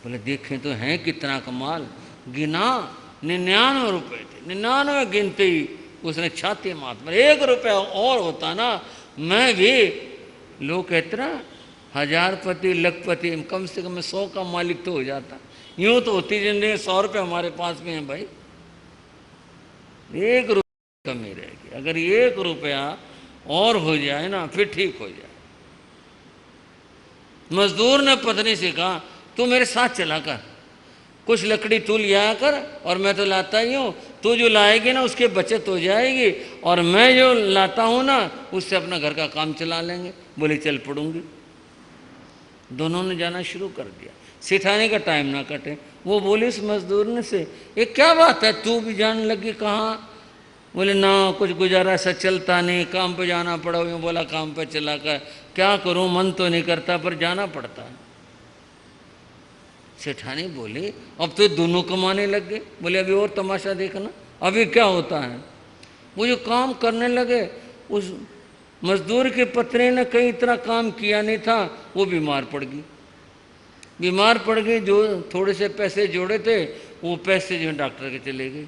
बोले देखें तो हैं कितना कमाल। गिना 99 रुपये थे, 99 गिनते ही उसने छाती मात पर 1 रुपया और होता ना, मैं भी, लोग कहते ना हजारपति लखपति, कम से कम 100 का मालिक तो हो जाता। यूं तो होती जिंदगी 100 रुपये हमारे पास में है भाई, 1 रुपया कमी रहेगी। अगर 1 रुपया और हो जाए ना फिर ठीक हो जाए। मजदूर ने पत्नी से कहा तू मेरे साथ चला कर, कुछ लकड़ी तू लिया कर और मैं तो लाता ही हूँ, तू जो लाएगी ना उसकी बचत हो जाएगी और मैं जो लाता हूँ ना उससे अपना घर का काम चला लेंगे। बोले चल पड़ूंगी। दोनों ने जाना शुरू कर दिया, सिखाने का टाइम ना कटे। वो बोले उस मजदूर ने से, ये क्या बात है तू भी जाने लगी कहाँ? बोले ना कुछ गुजारा सा चलता नहीं, काम पे जाना पड़ा। यूँ बोला काम पे चला कर क्या करूँ, मन तो नहीं करता पर जाना पड़ता है। सेठानी बोली अब तो दोनों कमाने लग गए। बोले अभी और तमाशा देखना, अभी क्या होता है। वो जो काम करने लगे, उस मजदूर की पत्नी ने कहीं इतना काम किया नहीं था, वो बीमार पड़ गई। बीमार पड़ गई, जो थोड़े से पैसे जोड़े थे वो पैसे जो डॉक्टर के चले गए।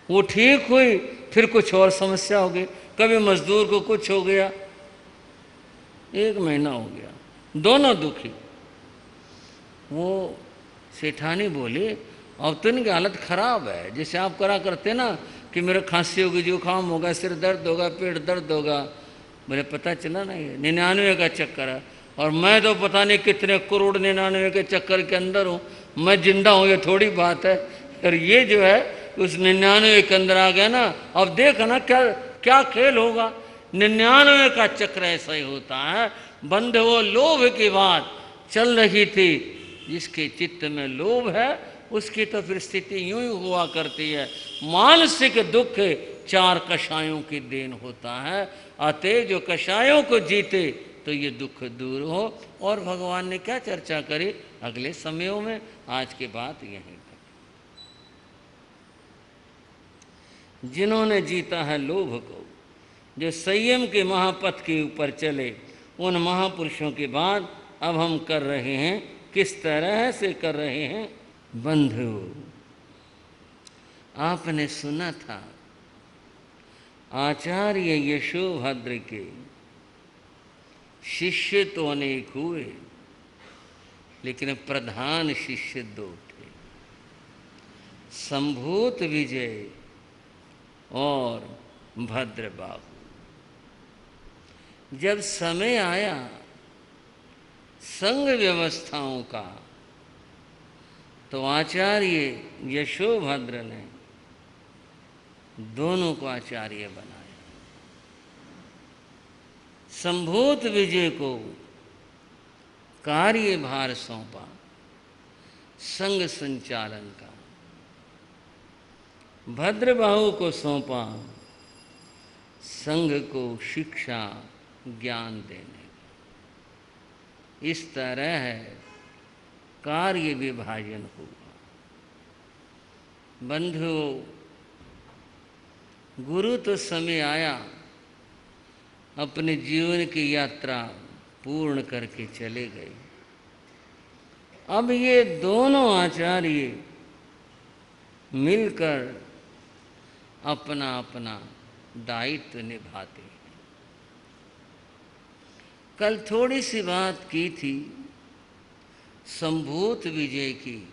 वो ठीक हुई, फिर कुछ और समस्या हो गई, कभी मजदूर को कुछ हो गया। 1 महीना हो गया, दोनों दुखी। वो सेठानी बोली अब तो इनकी हालत खराब है, जैसे आप करा करते ना कि मेरा खांसी होगी, जुकाम होगा, सिर दर्द होगा, पेट दर्द होगा। मुझे पता चला ना ये 99 का चक्कर है, और मैं तो पता नहीं कितने करोड़ 99 के चक्कर के अंदर हूँ। मैं जिंदा हूँ ये थोड़ी बात है, और ये जो है उस 99 के अंदर आ गया ना। अब देख ना क्या क्या खेल होगा। 99 का चक्र ऐसा ही होता है। बंद वो लोभ की बात चल रही थी, जिसके चित्त में लोभ है उसकी तो फिर स्थिति यूं ही हुआ करती है। मानसिक दुख 4 कषायों की देन होता है, अतः जो कषायों को जीते तो ये दुख दूर हो। और भगवान ने क्या चर्चा करी अगले समयों में, आज की बात यहीं तक। जिन्होंने जीता है लोभ को, जो संयम के महापथ के ऊपर चले, उन महापुरुषों की बात अब हम कर रहे हैं। किस तरह से कर रहे हैं? बंधु, आपने सुना था आचार्य यशोभद्र के शिष्य तो अनेक हुए, लेकिन प्रधान शिष्य 2 थे, संभूत विजय और भद्रबाहु। जब समय आया संघ व्यवस्थाओं का, तो आचार्य यशोभद्र ने दोनों को आचार्य बनाया। संभूत विजय को कार्यभार सौंपा संघ संचालन का, भद्रबाहु को सौंपा संघ को शिक्षा ज्ञान देने। इस तरह कार्य विभाजन हुआ। बंधुओं, गुरु तो समय आया अपने जीवन की यात्रा पूर्ण करके चले गए। अब ये दोनों आचार्य मिलकर अपना अपना दायित्व निभाते हैं। कल थोड़ी सी बात की थी संभूत विजय की,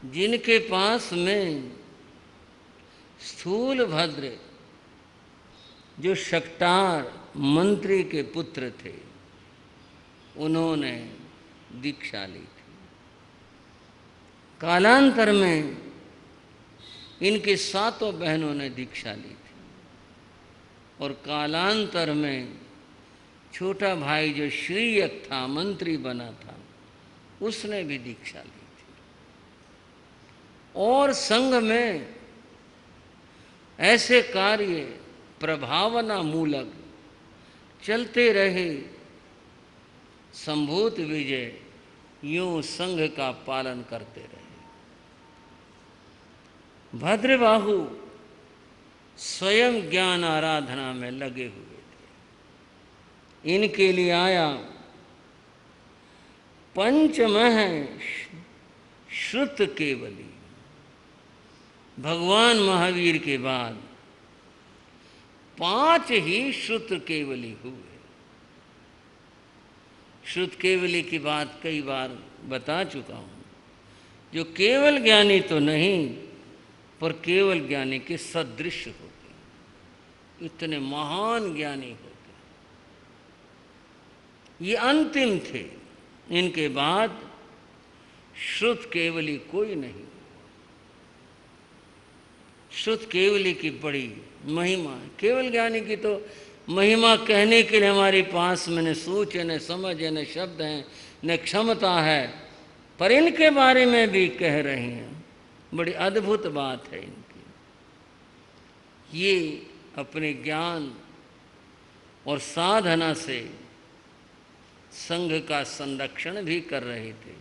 जिनके पास में स्थूल भद्र जो शक्टार मंत्री के पुत्र थे, उन्होंने दीक्षा ली थी। कालांतर में इनकी 7 बहनों ने दीक्षा ली थी, और कालांतर में छोटा भाई जो श्रीयक था, मंत्री बना था, उसने भी दीक्षा ली थी। और संघ में ऐसे कार्य प्रभावना मूलक चलते रहे। संभूत विजय यूं संघ का पालन करते रहे। भद्रबाहु स्वयं ज्ञान आराधना में लगे हुए थे। इनके लिए आया पंचमः श्रुत केवली, भगवान महावीर के बाद 5 ही श्रुत केवली हुए। श्रुत केवली की बात कई बार बता चुका हूं। जो केवल ज्ञानी तो नहीं, पर केवल ज्ञानी के सदृश होते, इतने महान ज्ञानी होते, ये अंतिम थे। इनके बाद श्रुत केवली कोई नहीं। श्रुत केवली की बड़ी महिमा है। केवल ज्ञानी की तो महिमा कहने के लिए हमारे पास में न सोच है, न समझ है, न शब्द हैं, न क्षमता है, पर इनके बारे में भी कह रहे हैं। बड़ी अद्भुत बात है इनकी। ये अपने ज्ञान और साधना से संघ का संरक्षण भी कर रहे थे,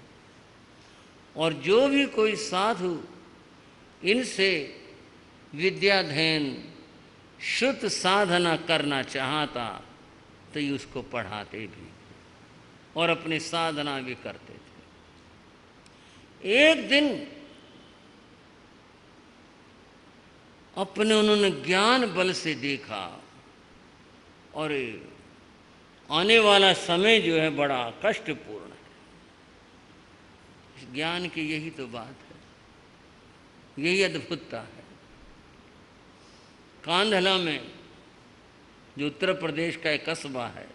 और जो भी कोई साधु इनसे विद्याध्ययन शुद्ध साधना करना चाहता तो ये उसको पढ़ाते भी और अपनी साधना भी करते थे। एक दिन अपने उन्होंने ज्ञान बल से देखा, और आने वाला समय जो है बड़ा कष्टपूर्ण है। इस ज्ञान की यही तो बात है, यही अद्भुतता है। कांधला में जो उत्तर प्रदेश का एक कस्बा है,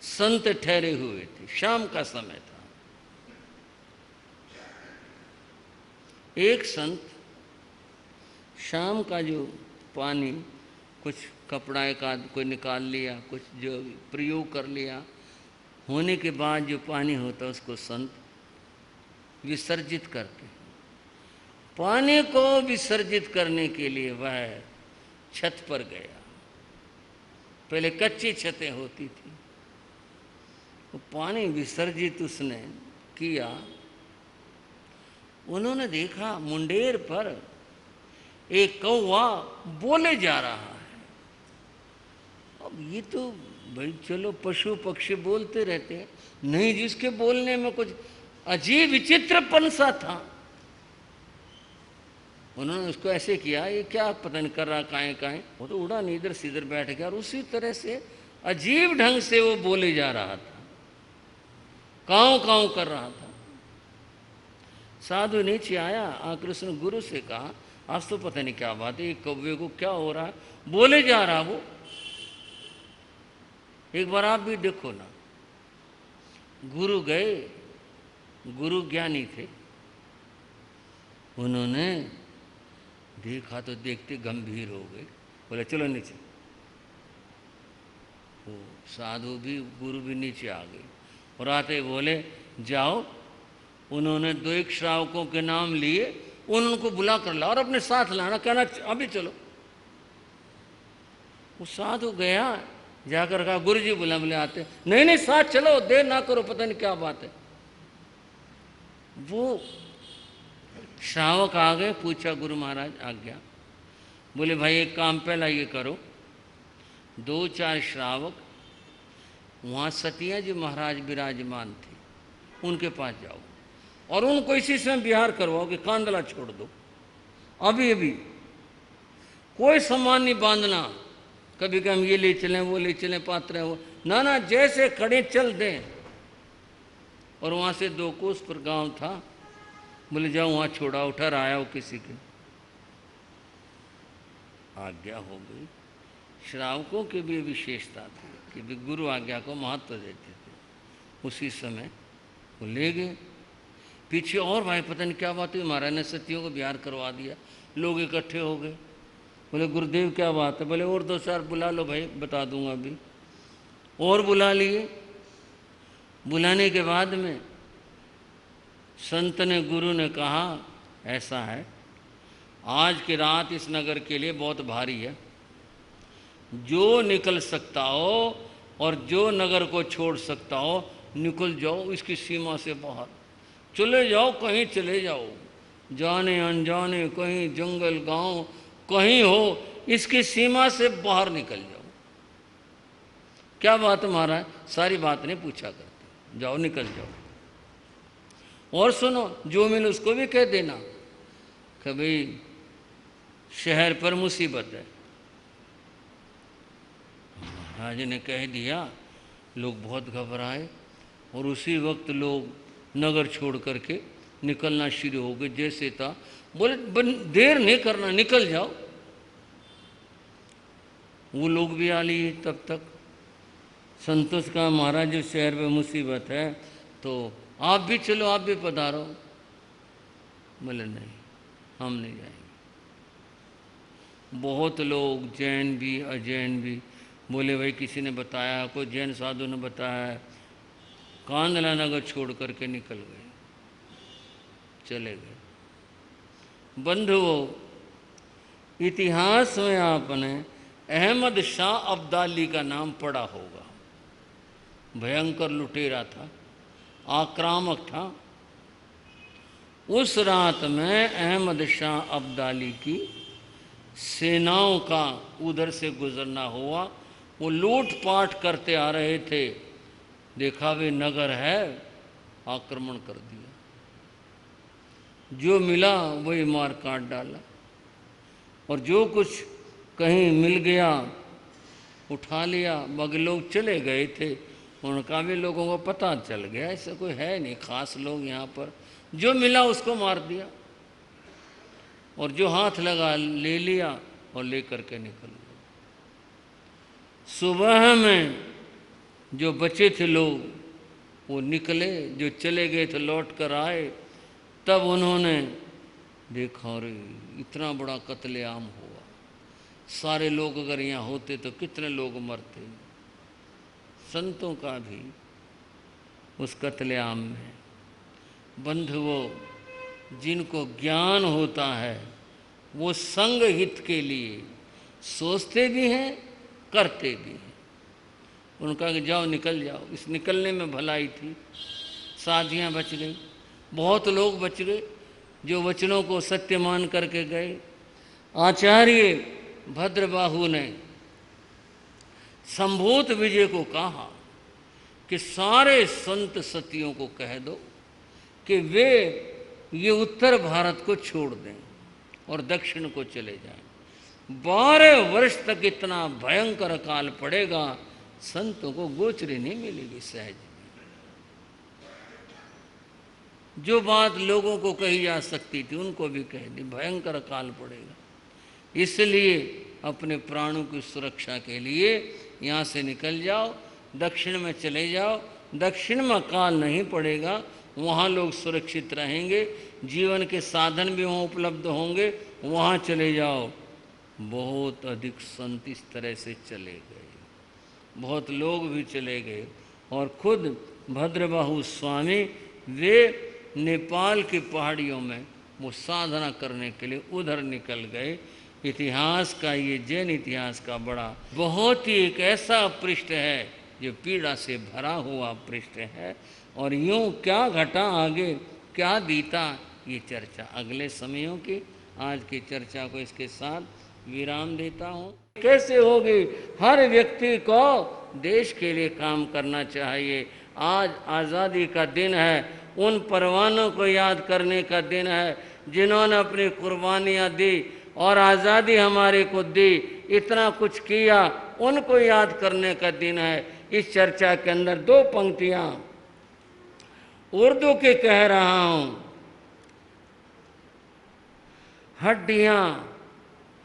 संत ठहरे हुए थे। शाम का समय था। एक संत शाम का जो पानी, कुछ कपड़ा एक आध कोई निकाल लिया, कुछ जो प्रयोग कर लिया, होने के बाद जो पानी होता है उसको संत विसर्जित करते हैं। पानी को विसर्जित करने के लिए वह छत पर गया। पहले कच्ची छतें होती थी, वो पानी विसर्जित उसने किया। उन्होंने देखा मुंडेर पर एक कौवा बोले जा रहा है। अब ये तो भाई चलो पशु पक्षी बोलते रहते हैं, नहीं जिसके बोलने में कुछ अजीब विचित्रपन सा था। उन्होंने उसको ऐसे किया, ये क्या पता नहीं कर रहा, काहे काहे। वो तो उड़ा नहीं, इधर सीधर बैठ गया, और उसी तरह से अजीब ढंग से वो बोले जा रहा था, काऊ काऊ कर रहा था। साधु नीचे आया, आकर उसने गुरु से कहा, आज तो पता नहीं क्या बात है, ये कौवे को क्या हो रहा है, बोले जा रहा वो, एक बार आप भी देखो ना। गुरु गए, गुरु ज्ञानी थे, उन्होंने देखा तो देखते गंभीर हो गए, बोले चलो नीचे। वो साधु भी गुरु भी नीचे आ गए, और आते बोले जाओ। उन्होंने 2-1 श्रावकों के नाम लिए, उनको बुला कर ला और अपने साथ लाना, कहना अभी चलो। वो साधु गया, जाकर कहा गुरु जी बुला, बोले आते, नहीं नहीं साथ चलो, देर ना करो, पता नहीं क्या बात है। वो श्रावक आ गए, पूछा गुरु महाराज आज्ञा। बोले भाई एक काम पहला ये करो, 2-4 श्रावक वहाँ सतिया जी महाराज विराजमान थे, उनके पास जाओ और उनको इसी समय विहार करवाओ कि कांदला छोड़ दो अभी अभी। कोई सामान नहीं बांधना, कभी कभी हम ये ले चलें वो ले चलें, पात्र है वो, ना ना जैसे खड़े चल दें। और वहाँ से 2 कोस पर गांव था, बोले जाओ वहाँ छोड़ा, उठा आया हो किसी के। आज्ञा हो गई। श्रावकों की भी विशेषता थी कि भी गुरु आज्ञा को महत्व देते थे। उसी समय वो ले गए। पीछे और भाई पता नहीं क्या बात हुई, महाराज ने सतियों को विहार करवा दिया। लोग इकट्ठे हो गए, बोले गुरुदेव क्या बात है। बोले और 2-4 बुला लो भाई, बता दूंगा अभी। और बुला लिए। बुलाने के बाद में संत ने, गुरु ने कहा ऐसा है, आज की रात इस नगर के लिए बहुत भारी है, जो निकल सकता हो और जो नगर को छोड़ सकता हो निकल जाओ, इसकी सीमा से बाहर चले जाओ, कहीं चले जाओ, जाने अनजाने, कहीं जंगल गांव कहीं हो, इसकी सीमा से बाहर निकल जाओ। क्या बात है महाराज, सारी बात नहीं पूछा करते, जाओ निकल जाओ। और सुनो, जो मिले उसको भी कह देना कि भाई शहर पर मुसीबत है। महाराज ने कह दिया, लोग बहुत घबराए और उसी वक्त लोग नगर छोड़ करके निकलना शुरू हो गए। जैसे था बोले देर नहीं करना, निकल जाओ। वो लोग भी आ लिए। तब तक संतोष का महाराज जो शहर में मुसीबत है तो आप भी चलो, आप भी पधारो। बोले नहीं, हम नहीं जाएंगे। बहुत लोग जैन भी अजैन भी बोले भाई किसी ने बताया, कोई जैन साधु ने बताया, कांदला नगर छोड़ करके निकल गए, चले गए। बंधुओं, इतिहास में आपने अहमद शाह अब्दाली का नाम पढ़ा होगा। भयंकर लुटेरा था, आक्रामक था। उस रात में अहमद शाह अब्दाली की सेनाओं का उधर से गुजरना हुआ। वो लूटपाट करते आ रहे थे, देखा वे नगर है, आक्रमण कर दिया। जो मिला वही मार काट डाला, और जो कुछ कहीं मिल गया उठा लिया। बाकी लोग चले गए थे, उनका भी लोगों को पता चल गया ऐसा कोई है नहीं खास लोग यहाँ पर। जो मिला उसको मार दिया और जो हाथ लगा ले लिया और लेकर के निकल गए। सुबह में जो बचे थे लोग वो निकले, जो चले गए थे लौट कर आए। तब उन्होंने देखा अरे इतना बड़ा कत्लेआम हुआ, सारे लोग अगर यहाँ होते तो कितने लोग मरते। संतों का भी उस कत्लेआम में। बंधुओं, जिनको ज्ञान होता है वो संग हित के लिए सोचते भी हैं, करते भी हैं। उनका कि जाओ निकल जाओ, इस निकलने में भलाई थी। साधियाँ बच गई, बहुत लोग बच गए जो वचनों को सत्य मान करके गए। आचार्य भद्रबाहु ने संभूत विजय को कहा कि सारे संत सतियों को कह दो कि वे ये उत्तर भारत को छोड़ दें और दक्षिण को चले जाएं। 12 वर्ष तक इतना भयंकर काल पड़ेगा, संतों को गोचरी नहीं मिलेगी सहज। जो बात लोगों को कही जा सकती थी उनको भी कह दी, भयंकर काल पड़ेगा। इसलिए अपने प्राणों की सुरक्षा के लिए यहाँ से निकल जाओ, दक्षिण में चले जाओ। दक्षिण में काल नहीं पड़ेगा, वहाँ लोग सुरक्षित रहेंगे, जीवन के साधन भी वहाँ उपलब्ध होंगे, वहाँ चले जाओ। बहुत अधिक संत इस तरह से चले गए, बहुत लोग भी चले गए। और खुद भद्रबाहु स्वामी वे नेपाल की पहाड़ियों में वो साधना करने के लिए उधर निकल गए। इतिहास का ये जैन इतिहास का बड़ा बहुत ही एक ऐसा पृष्ठ है जो पीड़ा से भरा हुआ पृष्ठ है। और यूँ क्या घटा आगे क्या बीता, ये चर्चा अगले समयों की। आज की चर्चा को इसके साथ विराम देता हूँ। कैसे होगी? हर व्यक्ति को देश के लिए काम करना चाहिए। आज आज़ादी का दिन है, उन परवानों को याद करने का दिन है जिन्होंने अपनी कुर्बानियाँ दी और आज़ादी हमारे को दी, इतना कुछ किया, उनको याद करने का दिन है। इस चर्चा के अंदर 2 पंक्तियाँ उर्दू के कह रहा हूँ। हड्डियाँ,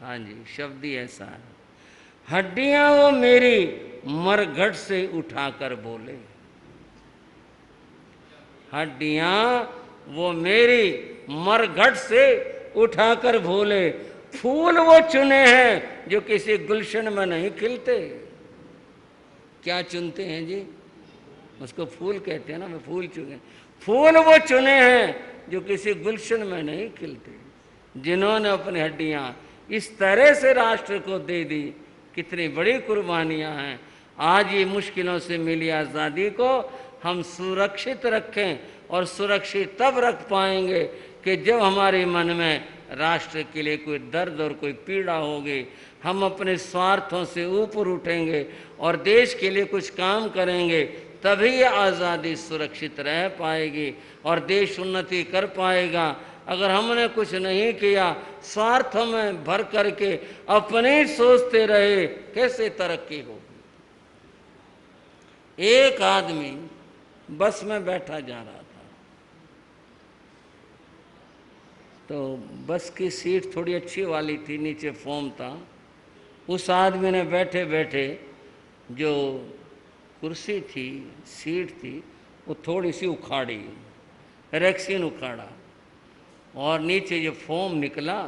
हाँ जी शब्द ही ऐसा है, हड्डियाँ वो मेरी मरघट से उठाकर बोले। हड्डियाँ वो मेरी मरघट से उठाकर बोले। फूल वो चुने हैं जो किसी गुलशन में नहीं खिलते। क्या चुनते हैं जी? उसको फूल कहते हैं ना, मैं फूल चुने। फूल वो चुने हैं जो किसी गुलशन में नहीं खिलते, जिन्होंने अपनी हड्डियाँ इस तरह से राष्ट्र को दे दी। कितनी बड़ी कुर्बानियाँ हैं। आज ये मुश्किलों से मिली आज़ादी को हम सुरक्षित रखें, और सुरक्षित तब रख पाएंगे कि जब हमारे मन में राष्ट्र के लिए कोई दर्द और कोई पीड़ा होगी। हम अपने स्वार्थों से ऊपर उठेंगे और देश के लिए कुछ काम करेंगे, तभी ये आज़ादी सुरक्षित रह पाएगी और देश उन्नति कर पाएगा। अगर हमने कुछ नहीं किया, स्वार्थ में भर करके अपने ही सोचते रहे, कैसे तरक्की होगी। एक आदमी बस में बैठा जा रहा था, तो बस की सीट थोड़ी अच्छी वाली थी, नीचे फोम था। उस आदमी ने बैठे बैठे जो कुर्सी थी, सीट थी, वो थोड़ी सी उखाड़ी, रैक्सीन उखाड़ा और नीचे जो फोम निकला,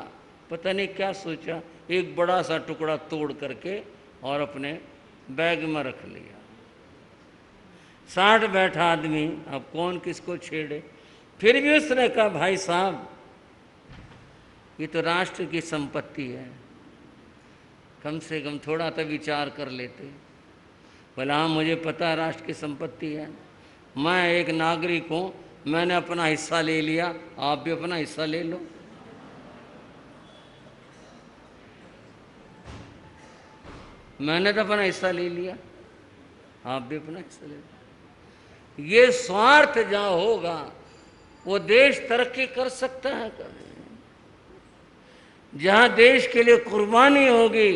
पता नहीं क्या सोचा, एक बड़ा सा टुकड़ा तोड़ करके और अपने बैग में रख लिया। साथ बैठा आदमी, अब कौन किसको छेड़े, फिर भी उसने कहा, भाई साहब ये तो राष्ट्र की संपत्ति है, कम से कम थोड़ा तो विचार कर लेते। बोला, हाँ मुझे पता है राष्ट्र की संपत्ति है, मैं एक नागरिक हूँ, मैंने अपना हिस्सा ले लिया, आप भी अपना हिस्सा ले लो। मैंने तो अपना हिस्सा ले लिया, आप भी अपना हिस्सा ले लो। ये स्वार्थ जहाँ होगा वो देश तरक्की कर सकता है कभी। जहाँ देश के लिए कुर्बानी होगी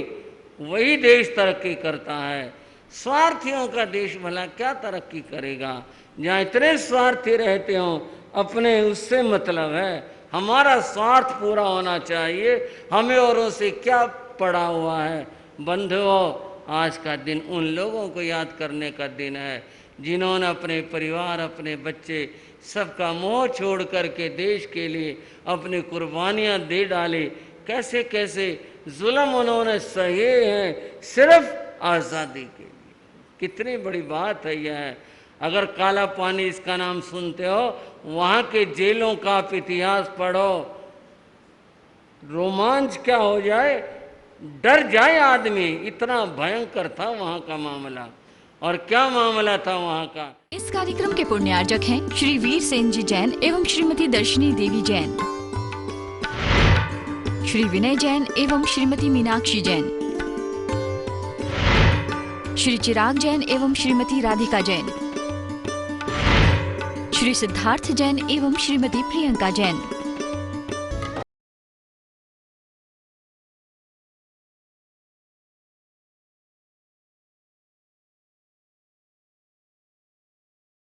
वही देश तरक्की करता है। स्वार्थियों का देश भला क्या तरक्की करेगा। जहाँ इतने स्वार्थी रहते हो, अपने उससे मतलब है, हमारा स्वार्थ पूरा होना चाहिए, हमें औरों से क्या पड़ा हुआ है। बंधुओं, आज का दिन उन लोगों को याद करने का दिन है जिन्होंने अपने परिवार, अपने बच्चे, सबका मोह छोड़ करके देश के लिए अपनी कुर्बानियाँ दे डाली। कैसे कैसे जुल्म उन्होंने सहे हैं सिर्फ आज़ादी के लिए। कितनी बड़ी बात है यह। अगर काला पानी इसका नाम सुनते हो, वहाँ के जेलों का आप इतिहास पढ़ो, रोमांच क्या हो जाए, डर जाए आदमी, इतना भयंकर था वहाँ का मामला। और क्या मामला था वहाँ का। इस कार्यक्रम के पुण्यार्जक हैं श्री वीर सेन जी जैन एवं श्रीमती दर्शनी देवी जैन, श्री विनय जैन एवं श्रीमती मीनाक्षी जैन, श्री चिराग जैन एवं श्रीमती राधिका जैन, श्री सिद्धार्थ जैन एवं श्रीमती प्रियंका जैन।